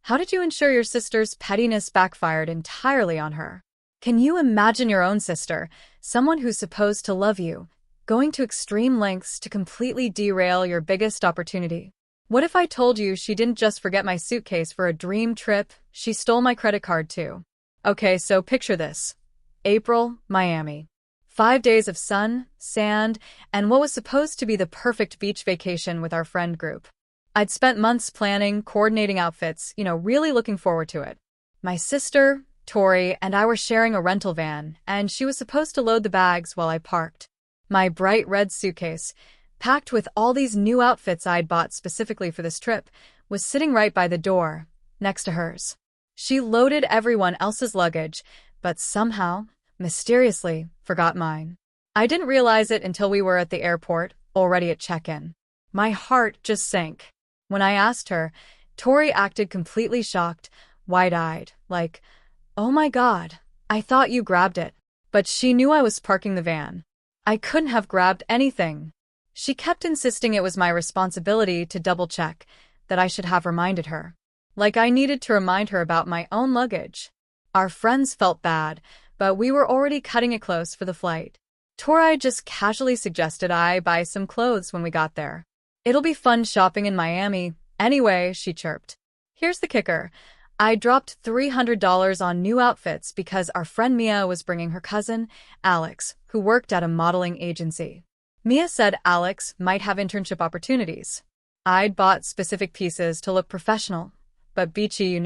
How did you ensure your sister's pettiness backfired entirely on her? Can you imagine your own sister, someone who's supposed to love you, going to extreme lengths to completely derail your biggest opportunity? What if I told you she didn't just forget my suitcase for a dream trip, she stole my credit card too? Okay, so picture this. April, Miami. 5 days of sun, sand, and what was supposed to be the perfect beach vacation with our friend group. I'd spent months planning, coordinating outfits, really looking forward to it. My sister, Tori, and I were sharing a rental van, and she was supposed to load the bags while I parked. My bright red suitcase, packed with all these new outfits I'd bought specifically for this trip, was sitting right by the door, next to hers. She loaded everyone else's luggage, but somehow, mysteriously, forgot mine. I didn't realize it until we were at the airport, already at check-in. My heart just sank. When I asked her, Tori acted completely shocked, wide-eyed, like, "Oh my God, I thought you grabbed it." But she knew I was parking the van. I couldn't have grabbed anything. She kept insisting it was my responsibility to double-check, that I should have reminded her. Like I needed to remind her about my own luggage. Our friends felt bad, but we were already cutting it close for the flight. Tori just casually suggested I buy some clothes when we got there. "It'll be fun shopping in Miami. Anyway," she chirped. Here's the kicker. I dropped $300 on new outfits because our friend Mia was bringing her cousin, Alex, who worked at a modeling agency. Mia said Alex might have internship opportunities. I'd bought specific pieces to look professional, but beachy,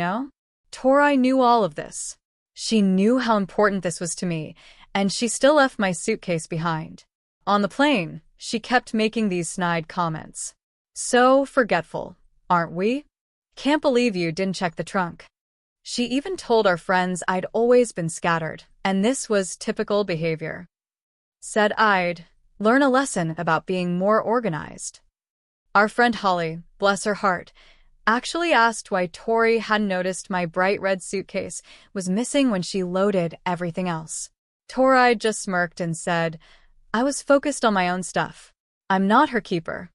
Tori knew all of this. She knew how important this was to me, and she still left my suitcase behind. On the plane, she kept making these snide comments. "So forgetful, aren't we? Can't believe you didn't check the trunk." She even told our friends I'd always been scattered, and this was typical behavior. Said I'd learn a lesson about being more organized. Our friend Holly, bless her heart, actually asked why Tori hadn't noticed my bright red suitcase was missing when she loaded everything else. Tori just smirked and said, "I was focused on my own stuff. I'm not her keeper."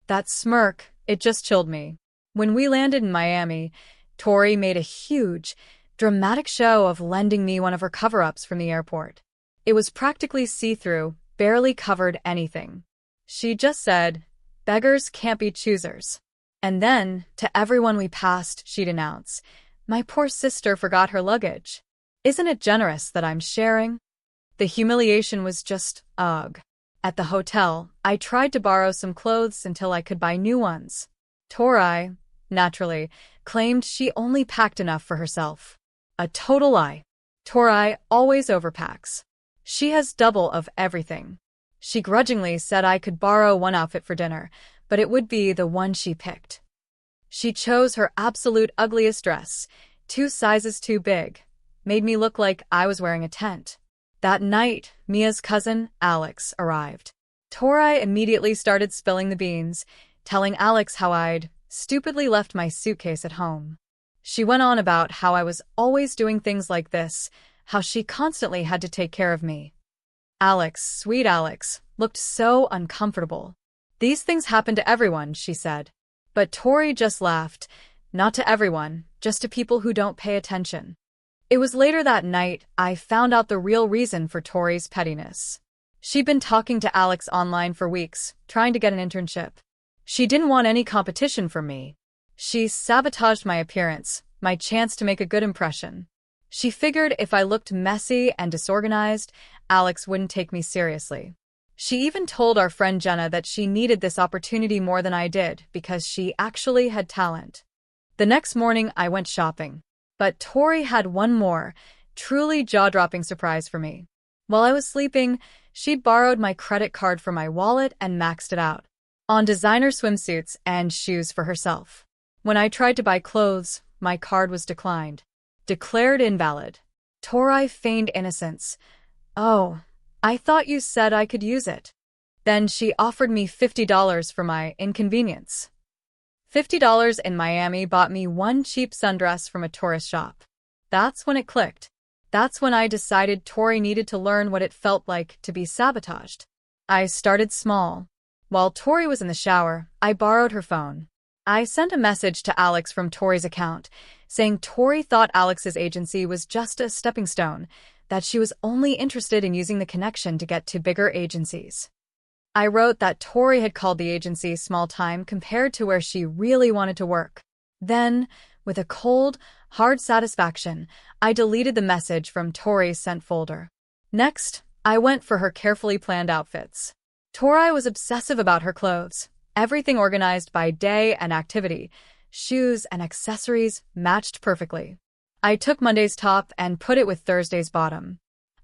That smirk, it just chilled me. When we landed in Miami, Tori made a huge, dramatic show of lending me one of her cover-ups from the airport. It was practically see-through, barely covered anything. She just said, "Beggars can't be choosers." And then, to everyone we passed, she'd announce, "My poor sister forgot her luggage. Isn't it generous that I'm sharing?" The humiliation was just, ugh. At the hotel, I tried to borrow some clothes until I could buy new ones. Tori, naturally, claimed she only packed enough for herself. A total lie. Tori always overpacks. She has double of everything. She grudgingly said I could borrow one outfit for dinner, but it would be the one she picked. She chose her absolute ugliest dress, 2 sizes too big, made me look like I was wearing a tent. That night, Mia's cousin, Alex, arrived. Tori immediately started spilling the beans, telling Alex how I'd stupidly left my suitcase at home. She went on about how I was always doing things like this, how she constantly had to take care of me. Alex, sweet Alex, looked so uncomfortable. "These things happen to everyone," she said. But Tori just laughed. "Not to everyone, just to people who don't pay attention." It was later that night I found out the real reason for Tori's pettiness. She'd been talking to Alex online for weeks, trying to get an internship. She didn't want any competition from me. She sabotaged my appearance, my chance to make a good impression. She figured if I looked messy and disorganized, Alex wouldn't take me seriously. She even told our friend Jenna that she needed this opportunity more than I did because she actually had talent. The next morning, I went shopping. But Tori had one more, truly jaw-dropping surprise for me. While I was sleeping, she'd borrowed my credit card from my wallet and maxed it out on designer swimsuits and shoes for herself. When I tried to buy clothes, my card was declined. Declared invalid. Tori feigned innocence. "Oh, I thought you said I could use it." Then she offered me $50 for my inconvenience. $50 in Miami bought me one cheap sundress from a tourist shop. That's when it clicked. That's when I decided Tori needed to learn what it felt like to be sabotaged. I started small. While Tori was in the shower, I borrowed her phone. I sent a message to Alex from Tori's account, saying Tori thought Alex's agency was just a stepping stone, that she was only interested in using the connection to get to bigger agencies. I wrote that Tori had called the agency small time compared to where she really wanted to work. Then, with a cold, hard satisfaction, I deleted the message from Tori's sent folder. Next, I went for her carefully planned outfits. Tori was obsessive about her clothes, everything organized by day and activity. Shoes and accessories matched perfectly. I took Monday's top and put it with Thursday's bottom.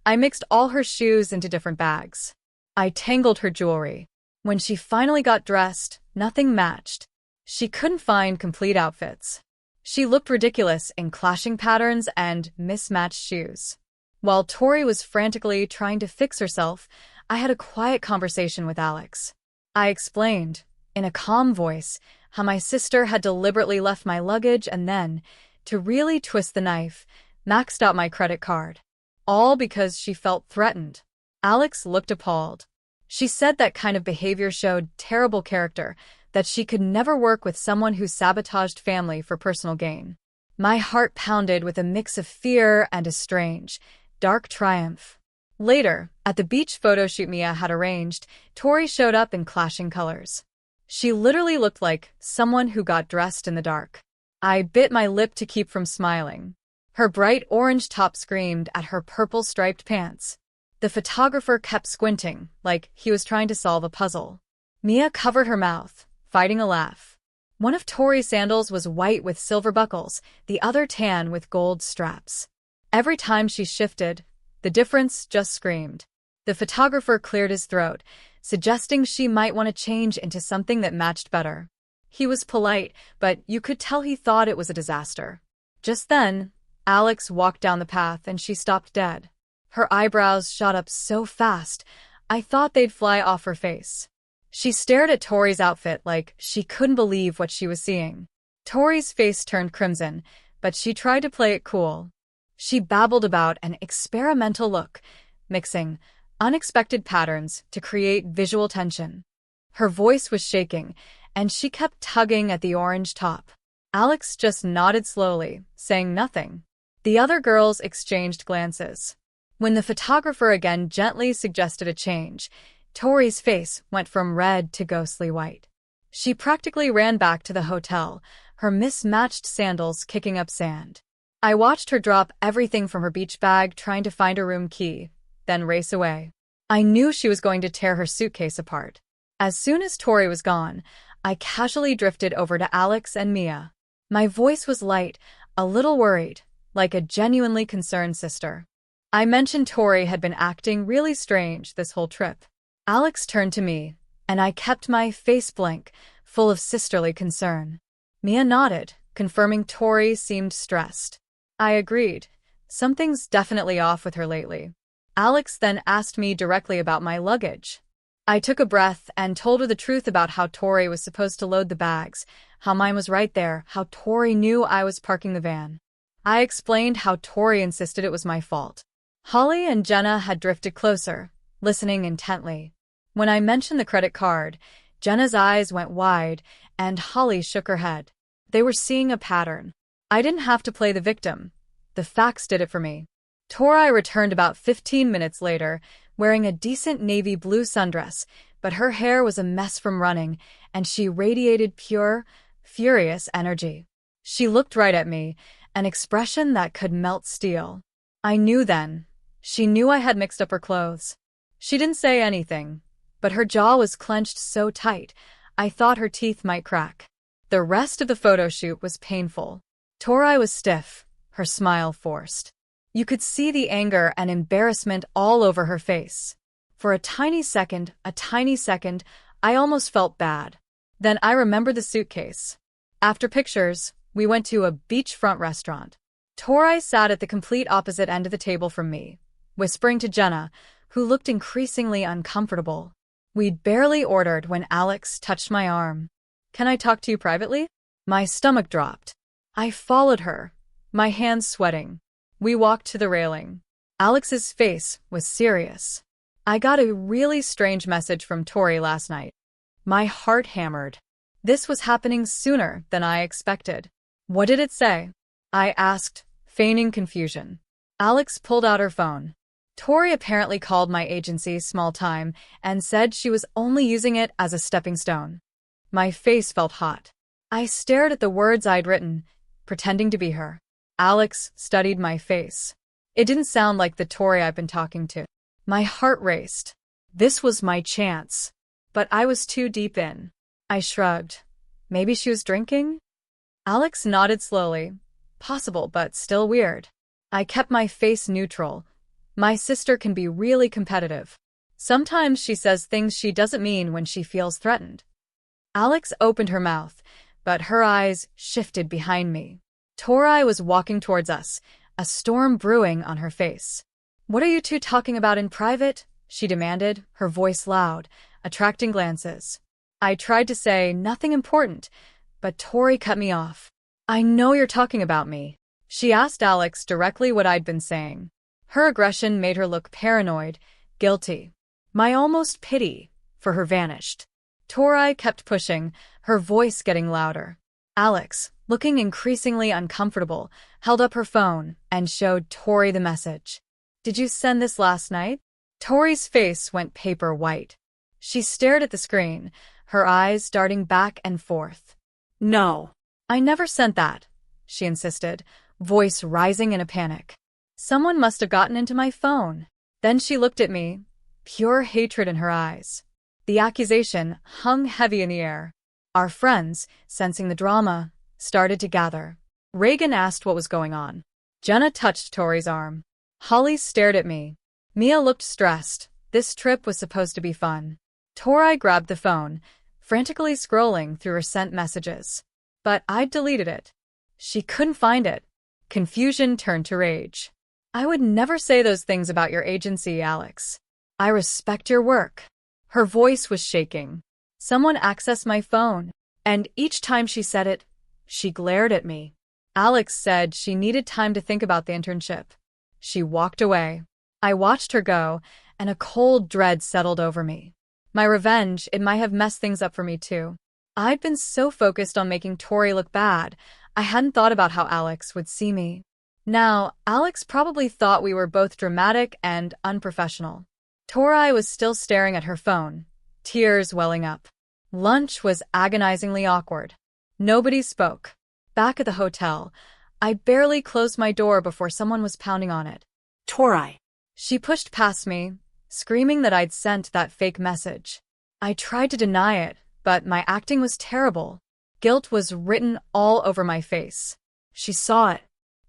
I mixed all her shoes into different bags. I tangled her jewelry. When she finally got dressed, nothing matched. She couldn't find complete outfits. She looked ridiculous in clashing patterns and mismatched shoes. While Tori was frantically trying to fix herself, I had a quiet conversation with Alex. I explained, in a calm voice, how my sister had deliberately left my luggage and then, to really twist the knife, maxed out my credit card. All because she felt threatened. Alex looked appalled. She said that kind of behavior showed terrible character, that she could never work with someone who sabotaged family for personal gain. My heart pounded with a mix of fear and a strange, dark triumph. Later, at the beach photo shoot Mia had arranged, Tori showed up in clashing colors. She literally looked like someone who got dressed in the dark. I bit my lip to keep from smiling. Her bright orange top screamed at her purple striped pants. The photographer kept squinting, like he was trying to solve a puzzle. Mia covered her mouth, fighting a laugh. One of Tori's sandals was white with silver buckles, the other tan with gold straps. Every time she shifted, the difference just screamed. The photographer cleared his throat, suggesting she might want to change into something that matched better. He was polite, but you could tell he thought it was a disaster. Just then, Alex walked down the path and she stopped dead. Her eyebrows shot up so fast, I thought they'd fly off her face. She stared at Tori's outfit like she couldn't believe what she was seeing. Tori's face turned crimson, but she tried to play it cool. She babbled about an experimental look, mixing unexpected patterns to create visual tension. Her voice was shaking, and she kept tugging at the orange top. Alex just nodded slowly, saying nothing. The other girls exchanged glances. When the photographer again gently suggested a change, Tori's face went from red to ghostly white. She practically ran back to the hotel, her mismatched sandals kicking up sand. I watched her drop everything from her beach bag trying to find her room key, then race away. I knew she was going to tear her suitcase apart. As soon as Tori was gone, I casually drifted over to Alex and Mia. My voice was light, a little worried, like a genuinely concerned sister. I mentioned Tori had been acting really strange this whole trip. Alex turned to me, and I kept my face blank, full of sisterly concern. Mia nodded, confirming Tori seemed stressed. I agreed. Something's definitely off with her lately. Alex then asked me directly about my luggage. I took a breath and told her the truth about how Tori was supposed to load the bags, how mine was right there, how Tori knew I was parking the van. I explained how Tori insisted it was my fault. Holly and Jenna had drifted closer, listening intently. When I mentioned the credit card, Jenna's eyes went wide, and Holly shook her head. They were seeing a pattern. I didn't have to play the victim. The facts did it for me. Tori returned about 15 minutes later, wearing a decent navy blue sundress, but her hair was a mess from running, and she radiated pure, furious energy. She looked right at me, an expression that could melt steel. I knew then. She knew I had mixed up her clothes. She didn't say anything, but her jaw was clenched so tight, I thought her teeth might crack. The rest of the photo shoot was painful. Tori was stiff, her smile forced. You could see the anger and embarrassment all over her face. For a tiny second, I almost felt bad. Then I remembered the suitcase. After pictures, we went to a beachfront restaurant. Tori sat at the complete opposite end of the table from me, whispering to Jenna, who looked increasingly uncomfortable. We'd barely ordered when Alex touched my arm. "Can I talk to you privately?" My stomach dropped. I followed her, my hands sweating. We walked to the railing. Alex's face was serious. "I got a really strange message from Tori last night." My heart hammered. This was happening sooner than I expected. What did it say? I asked, feigning confusion. Alex pulled out her phone. Tori apparently called my agency small time and said she was only using it as a stepping stone. My face felt hot. I stared at the words I'd written, pretending to be her. Alex studied my face. It didn't sound like the Tori I've been talking to. My heart raced. This was my chance. But I was too deep in. I shrugged. Maybe she was drinking? Alex nodded slowly. Possible, but still weird. I kept my face neutral. My sister can be really competitive. Sometimes she says things she doesn't mean when she feels threatened. Alex opened her mouth, but her eyes shifted behind me. Tori was walking towards us, a storm brewing on her face. "What are you two talking about in private?" she demanded, her voice loud, attracting glances. I tried to say nothing important, but Tori cut me off. "I know you're talking about me." She asked Alex directly what I'd been saying. Her aggression made her look paranoid, guilty. My almost pity for her vanished. Tori kept pushing, her voice getting louder. Alex, looking increasingly uncomfortable, held up her phone and showed Tori the message. "Did you send this last night?" Tori's face went paper white. She stared at the screen, her eyes darting back and forth. "No, I never sent that," she insisted, voice rising in a panic. "Someone must have gotten into my phone." Then she looked at me, pure hatred in her eyes. The accusation hung heavy in the air. Our friends, sensing the drama, started to gather. Reagan asked what was going on. Jenna touched Tori's arm. Holly stared at me. Mia looked stressed. This trip was supposed to be fun. Tori grabbed the phone, frantically scrolling through her sent messages. But I'd deleted it. She couldn't find it. Confusion turned to rage. "I would never say those things about your agency, Alex. I respect your work." Her voice was shaking. "Someone accessed my phone, and each time she said it, she glared at me." Alex said she needed time to think about the internship. She walked away. I watched her go, and a cold dread settled over me. My revenge, it might have messed things up for me too. I'd been so focused on making Tori look bad, I hadn't thought about how Alex would see me. Now, Alex probably thought we were both dramatic and unprofessional. Tori was still staring at her phone, tears welling up. Lunch was agonizingly awkward. Nobody spoke. Back at the hotel, I barely closed my door before someone was pounding on it. "Tori." She pushed past me, screaming that I'd sent that fake message. I tried to deny it, but my acting was terrible. Guilt was written all over my face. She saw it.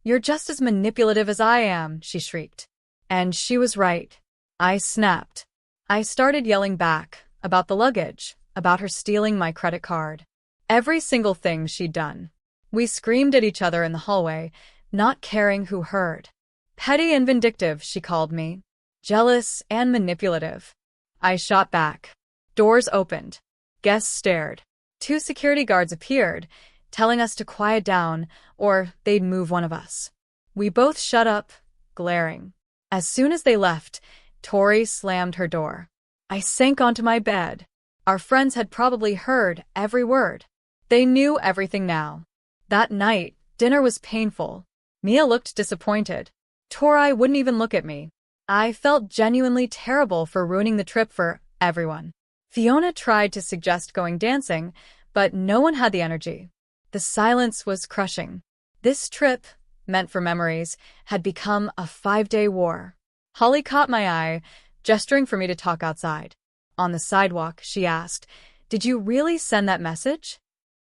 "You're just as manipulative as I am," she shrieked. And she was right. I snapped. I started yelling back, about the luggage, about her stealing my credit card. Every single thing she'd done. We screamed at each other in the hallway, not caring who heard. Petty and vindictive, she called me. Jealous and manipulative. I shot back. Doors opened. Guests stared. 2 security guards appeared, telling us to quiet down, or they'd move one of us. We both shut up, glaring. As soon as they left, Tori slammed her door. I sank onto my bed. Our friends had probably heard every word. They knew everything now. That night, dinner was painful. Mia looked disappointed. Tori wouldn't even look at me. I felt genuinely terrible for ruining the trip for everyone. Fiona tried to suggest going dancing, but no one had the energy. The silence was crushing. This trip, meant for memories, had become a 5-day war. Holly caught my eye, gesturing for me to talk outside. On the sidewalk, she asked, "Did you really send that message?"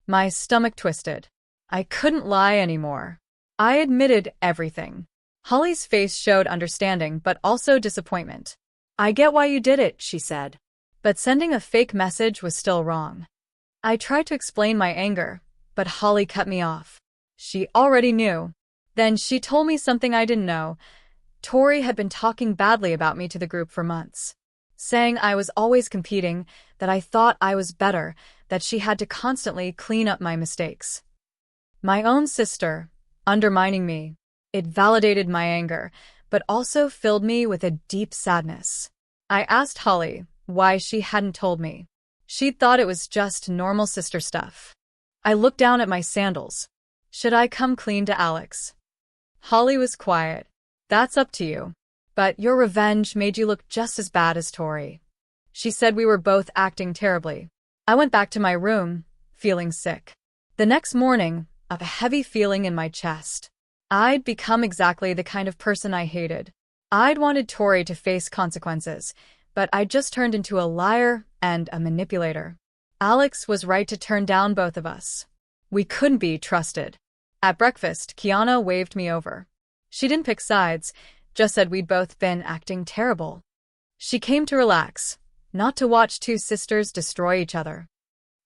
My stomach twisted. I couldn't lie anymore. I admitted everything. Holly's face showed understanding, but also disappointment. "I get why you did it," she said. But sending a fake message was still wrong. I tried to explain my anger, but Holly cut me off. She already knew. Then she told me something I didn't know. Tori had been talking badly about me to the group for months, saying I was always competing, that I thought I was better, that she had to constantly clean up my mistakes. My own sister, undermining me. It validated my anger, but also filled me with a deep sadness. I asked Holly why she hadn't told me. She'd thought it was just normal sister stuff. I looked down at my sandals. Should I come clean to Alex? Holly was quiet. That's up to you. But your revenge made you look just as bad as Tori. She said we were both acting terribly. I went back to my room, feeling sick. The next morning, a heavy feeling in my chest. I'd become exactly the kind of person I hated. I'd wanted Tori to face consequences, but I'd just turned into a liar and a manipulator. Alex was right to turn down both of us. We couldn't be trusted. At breakfast, Kiana waved me over. She didn't pick sides, just said we'd both been acting terrible. She came to relax, not to watch two sisters destroy each other.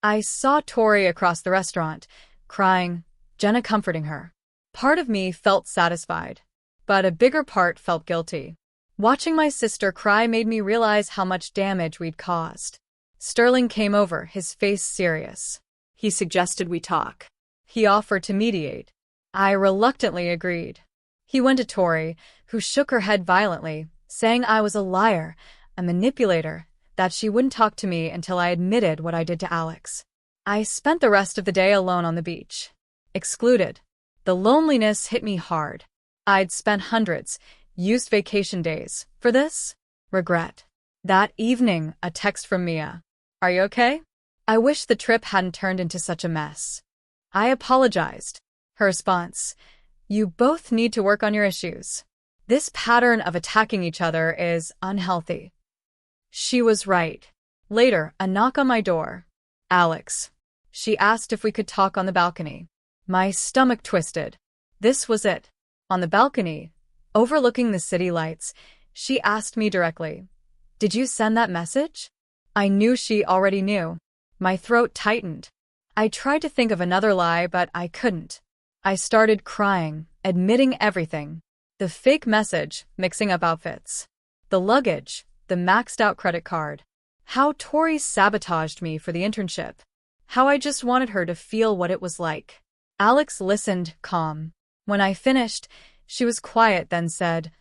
I saw Tori across the restaurant, crying, Jenna comforting her. Part of me felt satisfied, but a bigger part felt guilty. Watching my sister cry made me realize how much damage we'd caused. Sterling came over, his face serious. He suggested we talk. He offered to mediate. I reluctantly agreed. He went to Tori, who shook her head violently, saying I was a liar, a manipulator, that she wouldn't talk to me until I admitted what I did to Alex. I spent the rest of the day alone on the beach. Excluded. The loneliness hit me hard. I'd spent hundreds, used vacation days. For this? Regret. That evening, a text from Mia. Are you okay? I wish the trip hadn't turned into such a mess. I apologized. Her response, you both need to work on your issues. This pattern of attacking each other is unhealthy. She was right. Later, a knock on my door. Alex. She asked if we could talk on the balcony. My stomach twisted. This was it. On the balcony, overlooking the city lights, she asked me directly, did you send that message? I knew she already knew. My throat tightened. I tried to think of another lie, but I couldn't. I started crying, admitting everything. The fake message, mixing up outfits. The luggage, the maxed-out credit card. How Tori sabotaged me for the internship. How I just wanted her to feel what it was like. Alex listened, calm. When I finished, she was quiet, then said,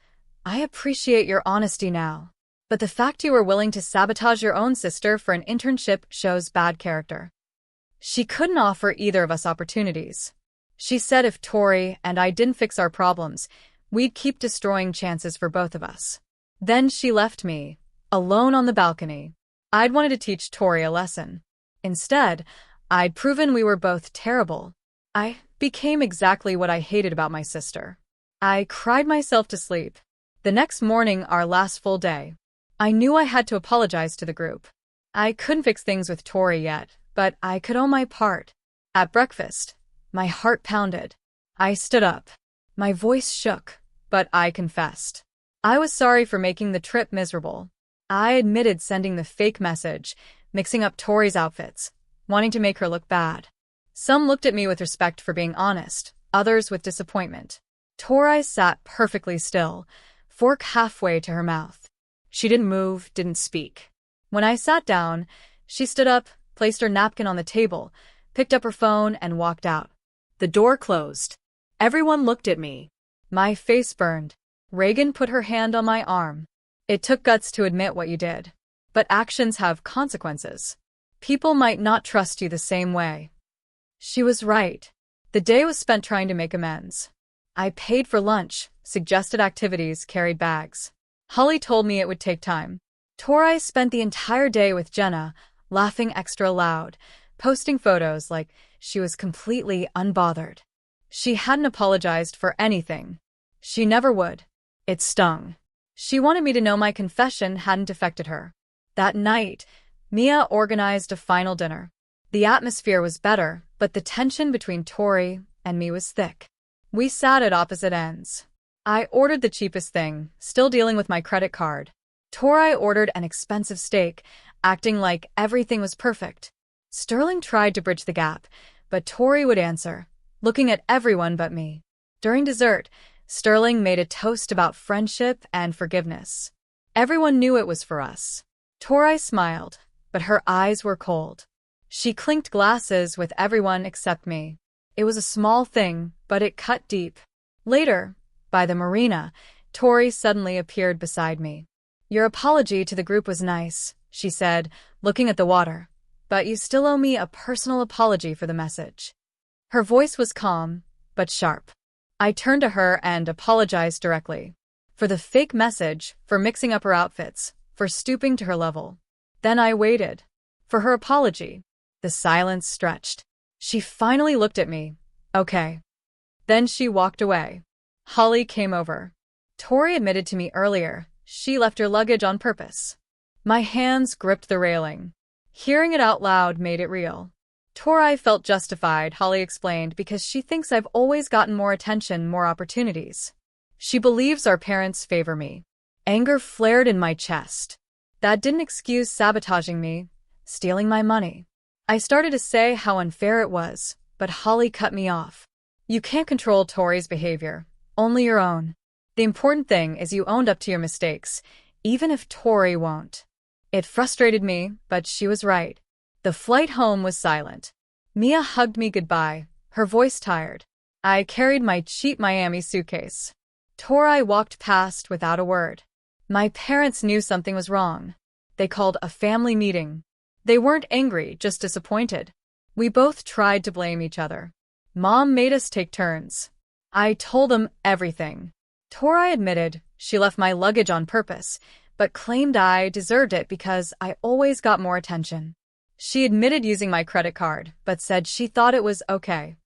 I appreciate your honesty now. But the fact you were willing to sabotage your own sister for an internship shows bad character. She couldn't offer either of us opportunities. She said if Tori and I didn't fix our problems, we'd keep destroying chances for both of us. Then she left me, alone on the balcony. I'd wanted to teach Tori a lesson. Instead, I'd proven we were both terrible. I became exactly what I hated about my sister. I cried myself to sleep. The next morning, our last full day, I knew I had to apologize to the group. I couldn't fix things with Tori yet, but I could own my part. At breakfast, my heart pounded. I stood up. My voice shook, but I confessed. I was sorry for making the trip miserable. I admitted sending the fake message, mixing up Tori's outfits, wanting to make her look bad. Some looked at me with respect for being honest, others with disappointment. Tori sat perfectly still, fork halfway to her mouth. She didn't move, didn't speak. When I sat down, she stood up, placed her napkin on the table, picked up her phone, and walked out. The door closed. Everyone looked at me. My face burned. Reagan put her hand on my arm. It took guts to admit what you did. But actions have consequences. People might not trust you the same way. She was right. The day was spent trying to make amends. I paid for lunch, suggested activities, carried bags. Holly told me it would take time. Tori spent the entire day with Jenna, laughing extra loud, posting photos like she was completely unbothered. She hadn't apologized for anything. She never would. It stung. She wanted me to know my confession hadn't affected her. That night, Mia organized a final dinner. The atmosphere was better, but the tension between Tori and me was thick. We sat at opposite ends. I ordered the cheapest thing, still dealing with my credit card. Tori ordered an expensive steak, acting like everything was perfect. Sterling tried to bridge the gap, but Tori would answer, looking at everyone but me. During dessert, Sterling made a toast about friendship and forgiveness. Everyone knew it was for us. Tori smiled, but her eyes were cold. She clinked glasses with everyone except me. It was a small thing, but it cut deep. Later, by the marina, Tori suddenly appeared beside me. Your apology to the group was nice, she said, looking at the water. but you still owe me a personal apology for the message." Her voice was calm, but sharp. I turned to her and apologized directly. For the fake message, for mixing up her outfits, for stooping to her level. Then I waited. For her apology. The silence stretched. She finally looked at me. "Okay." Then she walked away. Holly came over. "Tori admitted to me earlier, she left her luggage on purpose." My hands gripped the railing. Hearing it out loud made it real. "Tori felt justified," Holly explained, "because she thinks I've always gotten more attention, more opportunities. She believes our parents favor me." Anger flared in my chest. That didn't excuse sabotaging me, stealing my money. I started to say how unfair it was, but Holly cut me off. "You can't control Tori's behavior, only your own. The important thing is you owned up to your mistakes, even if Tori won't." It frustrated me, but she was right. The flight home was silent. Mia hugged me goodbye, her voice tired. I carried my cheap Miami suitcase. Tori walked past without a word. My parents knew something was wrong. They called a family meeting. They weren't angry, just disappointed. We both tried to blame each other. Mom made us take turns. I told them everything. Tori admitted she left my luggage on purpose, but claimed I deserved it because I always got more attention. She admitted using my credit card, but said she thought it was okay.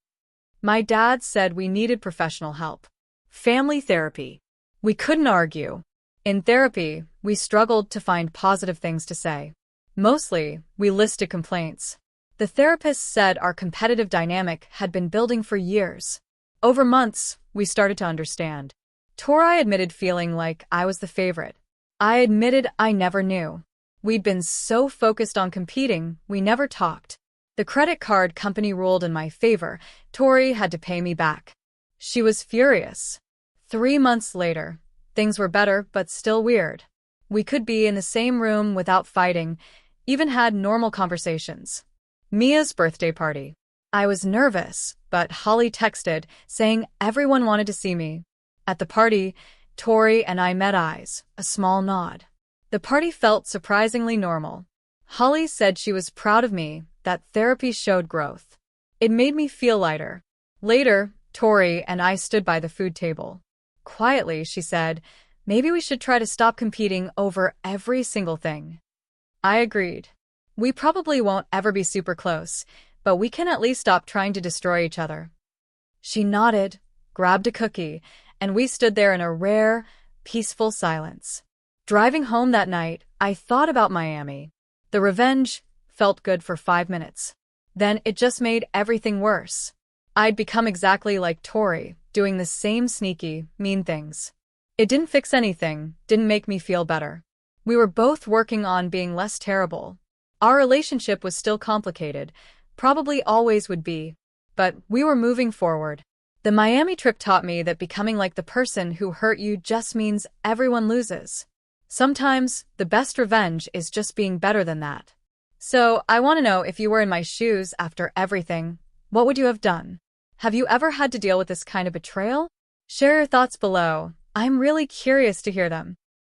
My dad said we needed professional help. Family therapy. We couldn't argue. In therapy, we struggled to find positive things to say. Mostly, we listed complaints. The therapist said our competitive dynamic had been building for years. Over months, we started to understand. Tori admitted feeling like I was the favorite. I admitted I never knew. We'd been so focused on competing, we never talked. The credit card company ruled in my favor. Tori had to pay me back. She was furious. 3 months later, things were better but still weird. We could be in the same room without fighting, even had normal conversations. Mia's birthday party. I was nervous, but Holly texted, saying everyone wanted to see me. At the party, Tori and I met eyes, a small nod. The party felt surprisingly normal. Holly said she was proud of me, that therapy showed growth. It made me feel lighter. Later, Tori and I stood by the food table. Quietly, she said, "Maybe we should try to stop competing over every single thing." I agreed. We probably won't ever be super close, but we can at least stop trying to destroy each other. She nodded, grabbed a cookie, and we stood there in a rare, peaceful silence. Driving home that night, I thought about Miami. The revenge felt good for 5 minutes. Then it just made everything worse. I'd become exactly like Tori, doing the same sneaky, mean things. It didn't fix anything, didn't make me feel better. We were both working on being less terrible. Our relationship was still complicated, probably always would be, but we were moving forward. The Miami trip taught me that becoming like the person who hurt you just means everyone loses. Sometimes, the best revenge is just being better than that. So, I want to know, if you were in my shoes after everything, what would you have done? Have you ever had to deal with this kind of betrayal? Share your thoughts below. I'm really curious to hear them.